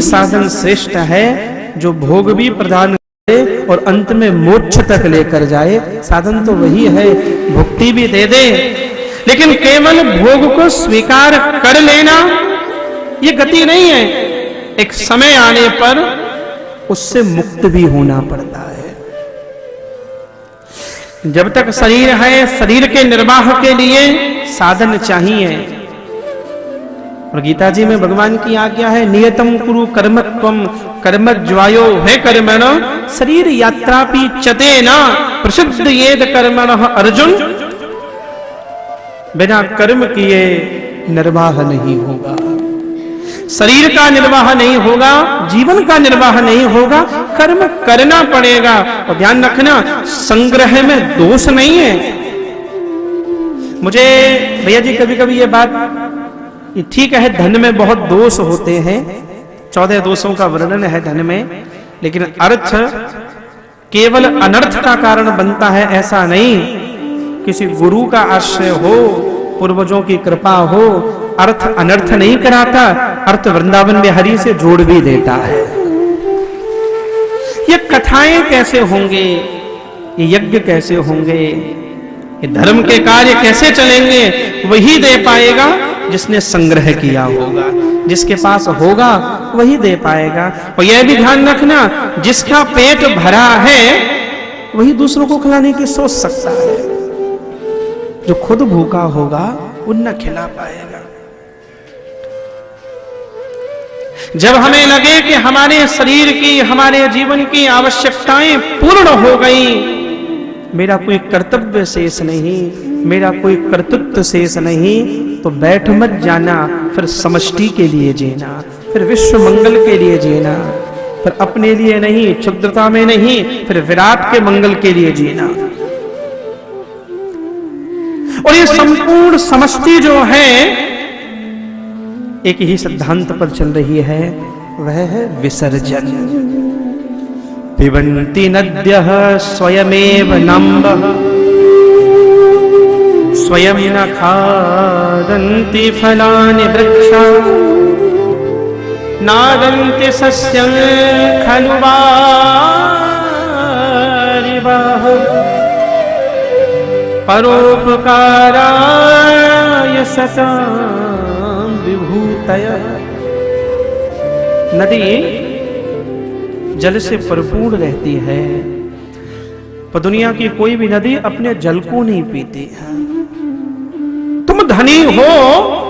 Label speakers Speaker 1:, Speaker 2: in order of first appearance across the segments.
Speaker 1: साधन श्रेष्ठ है जो भोग भी प्रदान करे और अंत में मोक्ष तक लेकर जाए। साधन तो वही है, भुक्ति भी दे दे, लेकिन केवल भोग को स्वीकार कर लेना ये गति नहीं है। एक समय आने पर उससे मुक्त भी होना पड़ता है। जब तक शरीर है, शरीर के निर्वाह के लिए साधन चाहिए। और गीता जी में भगवान की आज्ञा है, नियतम कुरु कर्मत्वम कर्मज्वायो है कर्मण शरीर यात्रापि चते न प्रसिद्ध येद कर्मणः अर्जुन। बिना कर्म किए निर्वाह नहीं होगा, शरीर का निर्वाह नहीं होगा, जीवन का निर्वाह नहीं होगा, कर्म करना पड़ेगा। और ध्यान रखना, संग्रह में दोष नहीं है। मुझे भैया जी कभी कभी ये बात, ये ठीक है धन में बहुत दोष होते हैं, 14 दोषों का वर्णन है धन में, लेकिन अर्थ केवल अनर्थ का कारण बनता है ऐसा नहीं। किसी गुरु का आश्रय हो, पूर्वजों की कृपा हो, अर्थ अनर्थ नहीं कराता, अर्थ वृंदावन बिहारी से जोड़ भी देता है। ये कथाएं कैसे होंगे, ये यज्ञ कैसे होंगे, ये धर्म के कार्य कैसे चलेंगे, वही दे पाएगा जिसने संग्रह किया होगा। जिसके पास होगा वही दे पाएगा। और यह भी ध्यान रखना, जिसका पेट भरा है वही दूसरों को खिलाने की सोच सकता है। जो खुद भूखा होगा वो न खिला पाएगा। जब हमें लगे कि हमारे शरीर की, हमारे जीवन की आवश्यकताएं पूर्ण हो गई, मेरा कोई कर्तव्य शेष नहीं, मेरा कोई कर्तृत्व शेष नहीं, तो बैठ मत जाना, फिर समष्टि के लिए जीना, फिर विश्व मंगल के लिए जीना, फिर अपने लिए नहीं, क्षुद्रता में नहीं, फिर विराट के मंगल के लिए जीना। और ये संपूर्ण समष्टि जो है एक ही सिद्धांत पर चल रही है, वह है विसर्जन। पिबन्ति नद्यः स्वयमेव नम्बः स्वयं न खादन्ति फलानि वृक्षा नादन्ति सस्यं खलु वारिवाः परोपकाराय सतां विभूतयः। नदी जल से भरपूर रहती है, पर दुनिया की कोई भी नदी अपने जल को नहीं पीती है। तुम धनी हो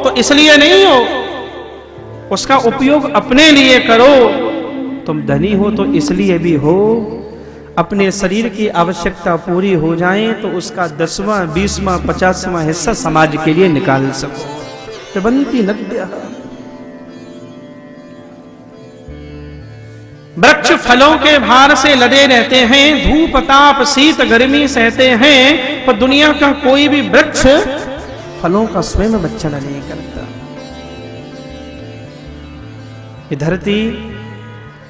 Speaker 1: तो इसलिए नहीं हो, उसका उपयोग अपने लिए करो। तुम धनी हो तो इसलिए भी हो, अपने शरीर की आवश्यकता पूरी हो जाए तो उसका 10वां, 20वां, 50वां हिस्सा समाज के लिए निकाल सको। पिबन्ति नद्यः। वृक्ष फलों के भार से लदे रहते हैं, धूप ताप शीत गर्मी सहते हैं, पर दुनिया का कोई भी वृक्ष फलों का स्वयं बच्चन नहीं करता। ये धरती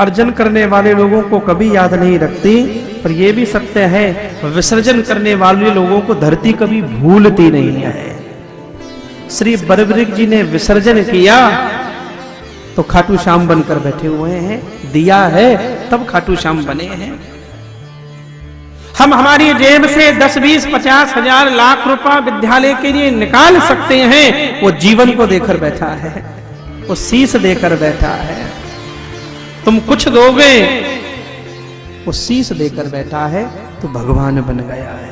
Speaker 1: अर्जन करने वाले लोगों को कभी याद नहीं रखती, पर यह भी सत्य है विसर्जन करने वाले लोगों को धरती कभी भूलती नहीं है। श्री बरबरीक जी ने विसर्जन किया तो खाटू श्याम बनकर बैठे हुए हैं, दिया है तब खाटू श्याम बने हैं। हम हमारी जेब से 10, 20, 50 हजार लाख रुपया विद्यालय के लिए निकाल सकते हैं, वो जीवन को देकर बैठा है, वो शीश देकर बैठा है। तुम कुछ दोगे, वो शीश देकर बैठा है तो भगवान बन गया है।